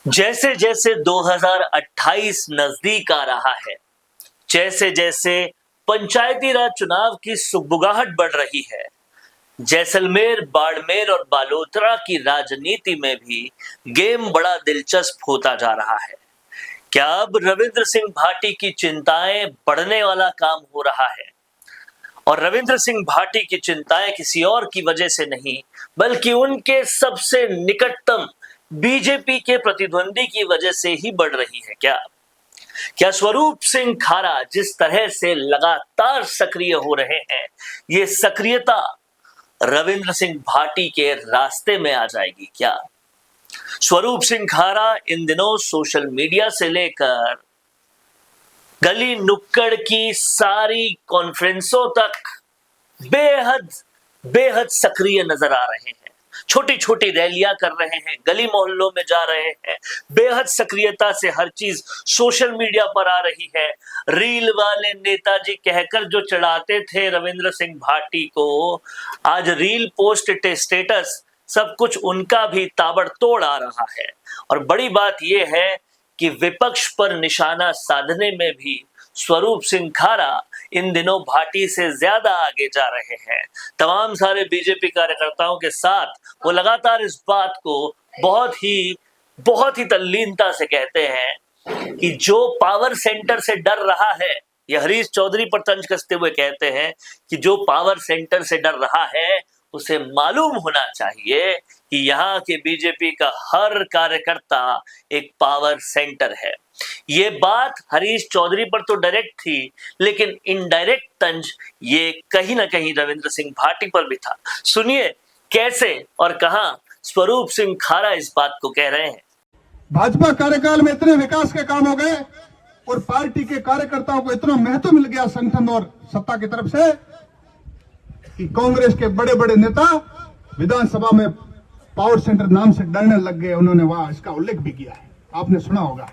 जैसे जैसे 2028 नजदीक आ रहा है, जैसे जैसे पंचायती राज चुनाव की सुगबुगाहट बढ़ रही है, जैसलमेर, बाड़मेर और बालोतरा की राजनीति में भी गेम बड़ा दिलचस्प होता जा रहा है। क्या अब रविंद्र सिंह भाटी की चिंताएं बढ़ने वाला काम हो रहा है? और रविंद्र सिंह भाटी की चिंताएं किसी और की वजह से नहीं, बल्कि उनके सबसे निकटतम बीजेपी के प्रतिद्वंदी की वजह से ही बढ़ रही है क्या स्वरूप सिंह खारा जिस तरह से लगातार सक्रिय हो रहे हैं, ये सक्रियता रविंद्र सिंह भाटी के रास्ते में आ जाएगी क्या? स्वरूप सिंह खारा इन दिनों सोशल मीडिया से लेकर गली नुक्कड़ की सारी कॉन्फ्रेंसों तक बेहद बेहद सक्रिय नजर आ रहे हैं। छोटी छोटी रैलियां कर रहे हैं, गली मोहल्लों में जा रहे हैं, बेहद सक्रियता से हर चीज सोशल मीडिया पर आ रही है। रील वाले नेताजी कहकर जो चढ़ाते थे रविंद्र सिंह भाटी को, आज रील पोस्ट स्टेटस सब कुछ उनका भी ताबड़तोड़ आ रहा है। और बड़ी बात यह है कि विपक्ष पर निशाना साधने में भी स्वरूप सिंह खारा इन दिनों भाटी से ज्यादा आगे जा रहे हैं। तमाम सारे बीजेपी कार्यकर्ताओं के साथ वो लगातार इस बात को बहुत ही तल्लीनता से कहते हैं कि जो पावर सेंटर से डर रहा है, ये हरीश चौधरी पर तंज कसते हुए कहते हैं कि जो पावर सेंटर से डर रहा है उसे मालूम होना चाहिए कि यहाँ के बीजेपी का हर कार्यकर्ता एक पावर सेंटर है। ये बात हरीश चौधरी पर तो डायरेक्ट थी, लेकिन इनडायरेक्ट तंज ये कहीं ना कहीं रविंद्र सिंह भाटी पर भी था। सुनिए कैसे और कहां स्वरूप सिंह खारा इस बात को कह रहे हैं। भाजपा कार्यकाल में इतने विकास के काम हो गए और पार्टी के कार्यकर्ताओं को इतना महत्व मिल गया संगठन और सत्ता की तरफ से कि कांग्रेस के बड़े बड़े नेता विधानसभा में पावर सेंटर नाम से डरने लग गए। उन्होंने वहां इसका उल्लेख भी किया है, आपने सुना होगा।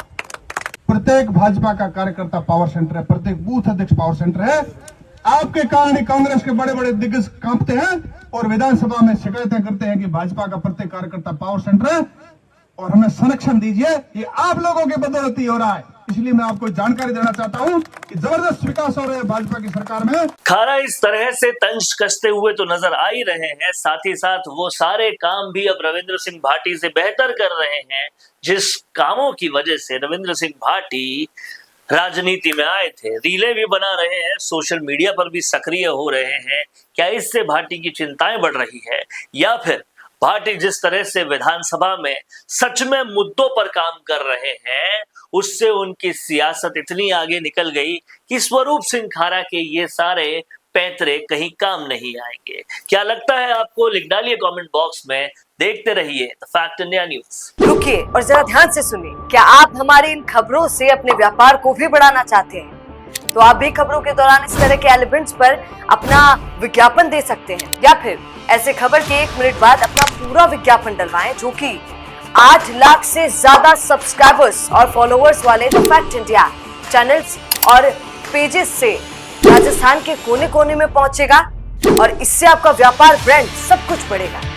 प्रत्येक भाजपा का कार्यकर्ता पावर सेंटर है, प्रत्येक बूथ अध्यक्ष पावर सेंटर है। आपके कारण ही कांग्रेस के बड़े बड़े दिग्गज कांपते हैं और विधानसभा में शिकायतें करते हैं कि भाजपा का प्रत्येक कार्यकर्ता पावर सेंटर है और हमें संरक्षण दीजिए। ये आप लोगों के बदौलत ही हो रहा है। इसलिए मैं आपको जानकारी देना चाहता हूं कि जबरदस्त विकास हो रहा है भाजपा की सरकार में। खारा इस तरह से तंज कसते हुए तो नजर आ ही रहे हैं, साथ ही साथ वो सारे काम भी अब रविंद्र सिंह भाटी से बेहतर कर रहे हैं जिस कामों की वजह से रविंद्र सिंह भाटी राजनीति में आए थे। रीलें भी बना रहे हैं, सोशल मीडिया पर भी सक्रिय हो रहे हैं। क्या इससे भाटी की चिंताएं बढ़ रही है, या फिर भाटी जिस तरह से विधानसभा में सच में मुद्दों पर काम कर रहे हैं उससे उनकी सियासत इतनी आगे निकल गई कि स्वरूप सिंह खारा के ये सारे पैंतरे कहीं काम नहीं आएंगे? क्या लगता है आपको? लिख डालिए कमेंट बॉक्स में। देखते रहिए द फैक्ट इंडिया न्यूज। रुकिए और जरा ध्यान से सुनिए। क्या आप हमारे इन खबरों से अपने व्यापार को भी बढ़ाना चाहते हैं? तो आप भी खबरों के दौरान इस तरह के एलिमेंट्स पर अपना विज्ञापन दे सकते हैं, या फिर ऐसे खबर के 1 मिनट बाद अपना पूरा विज्ञापन डलवाएं, जो कि 8 लाख से ज्यादा सब्सक्राइबर्स और फॉलोअर्स वाले द फैक्ट इंडिया चैनल्स और पेजेस से राजस्थान के कोने कोने में पहुंचेगा और इससे आपका व्यापार, ब्रांड सब कुछ बढ़ेगा।